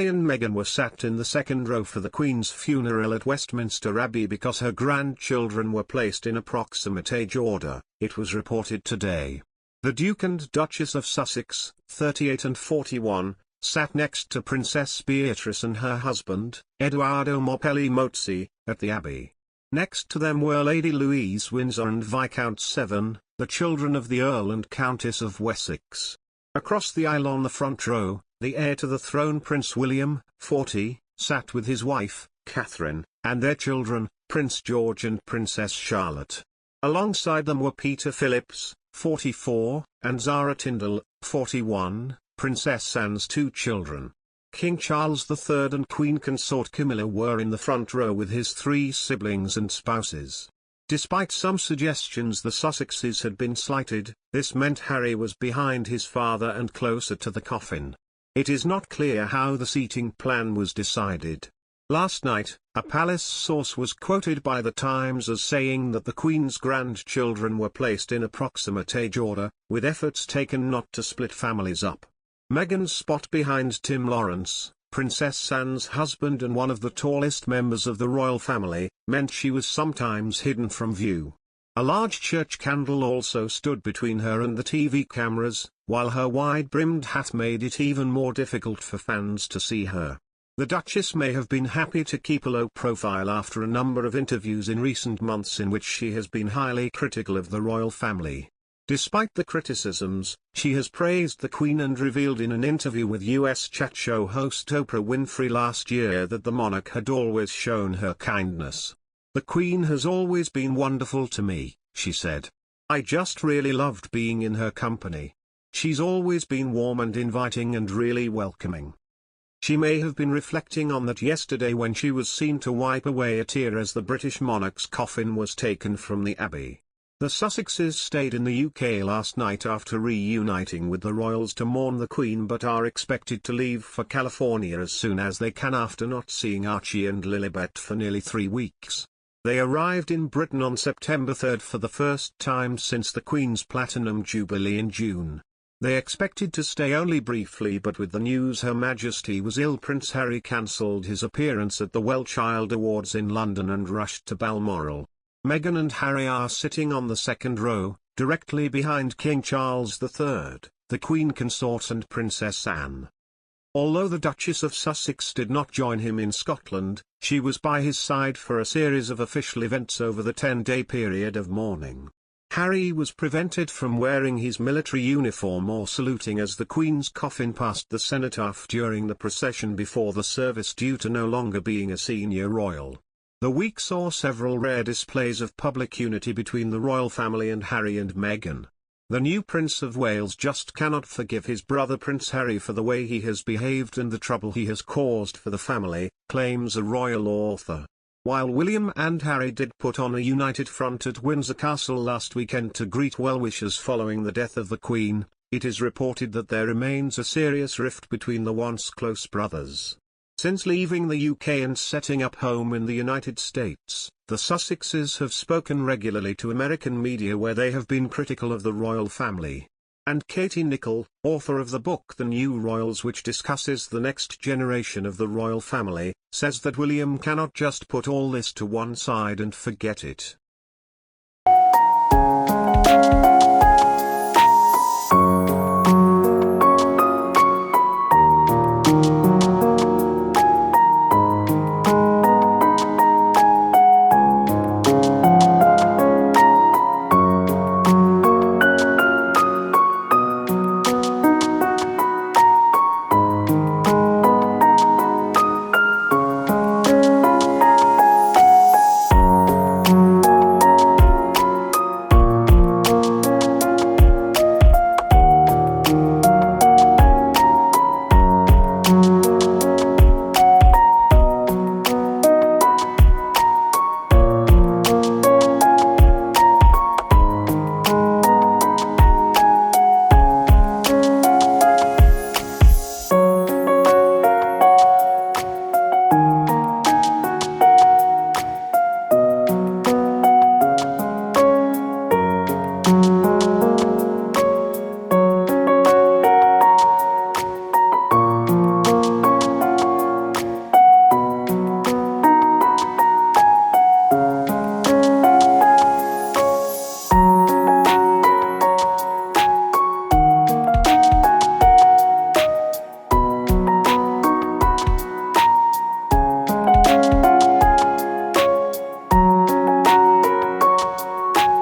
Harry and Meghan were sat in the second row for the Queen's funeral at Westminster Abbey because her grandchildren were placed in approximate age order, it was reported today. The Duke and Duchess of Sussex, 38 and 41, sat next to Princess Beatrice and her husband, Edoardo Mopelli-Mozzi, at the Abbey. Next to them were Lady Louise Windsor and Viscount Severn, the children of the Earl and Countess of Wessex. Across the aisle on the front row, the heir to the throne Prince William, 40, sat with his wife, Catherine, and their children, Prince George and Princess Charlotte. Alongside them were Peter Phillips, 44, and Zara Tindall, 41, Princess Anne's two children. King Charles III and Queen Consort Camilla were in the front row with his three siblings and spouses. Despite some suggestions the Sussexes had been slighted, this meant Harry was behind his father and closer to the coffin. It is not clear how the seating plan was decided. Last night, a palace source was quoted by The Times as saying that the Queen's grandchildren were placed in approximate age order, with efforts taken not to split families up. Meghan's spot behind Tim Lawrence, Princess Anne's husband and one of the tallest members of the royal family, meant she was sometimes hidden from view. A large church candle also stood between her and the TV cameras, while her wide-brimmed hat made it even more difficult for fans to see her. The Duchess may have been happy to keep a low profile after a number of interviews in recent months in which she has been highly critical of the royal family. Despite the criticisms, she has praised the Queen and revealed in an interview with US chat show host Oprah Winfrey last year that the monarch had always shown her kindness. "The Queen has always been wonderful to me," she said. "I just really loved being in her company. She's always been warm and inviting and really welcoming." She may have been reflecting on that yesterday when she was seen to wipe away a tear as the British monarch's coffin was taken from the Abbey. The Sussexes stayed in the UK last night after reuniting with the royals to mourn the Queen but are expected to leave for California as soon as they can after not seeing Archie and Lilibet for nearly 3 weeks. They arrived in Britain on September 3 for the first time since the Queen's Platinum Jubilee in June. They expected to stay only briefly, but with the news Her Majesty was ill, Prince Harry cancelled his appearance at the Well Child Awards in London and rushed to Balmoral. Meghan and Harry are sitting on the second row, directly behind King Charles III, the Queen Consort and Princess Anne. Although the Duchess of Sussex did not join him in Scotland, she was by his side for a series of official events over the 10-day period of mourning. Harry was prevented from wearing his military uniform or saluting as the Queen's coffin passed the cenotaph during the procession before the service due to no longer being a senior royal. The week saw several rare displays of public unity between the royal family and Harry and Meghan. The new Prince of Wales just cannot forgive his brother Prince Harry for the way he has behaved and the trouble he has caused for the family, claims a royal author. While William and Harry did put on a united front at Windsor Castle last weekend to greet well-wishers following the death of the Queen, it is reported that there remains a serious rift between the once close brothers. Since leaving the UK and setting up home in the United States, the Sussexes have spoken regularly to American media where they have been critical of the royal family. And Katie Nicholl, author of the book The New Royals, which discusses the next generation of the royal family, says that William cannot just put all this to one side and forget it.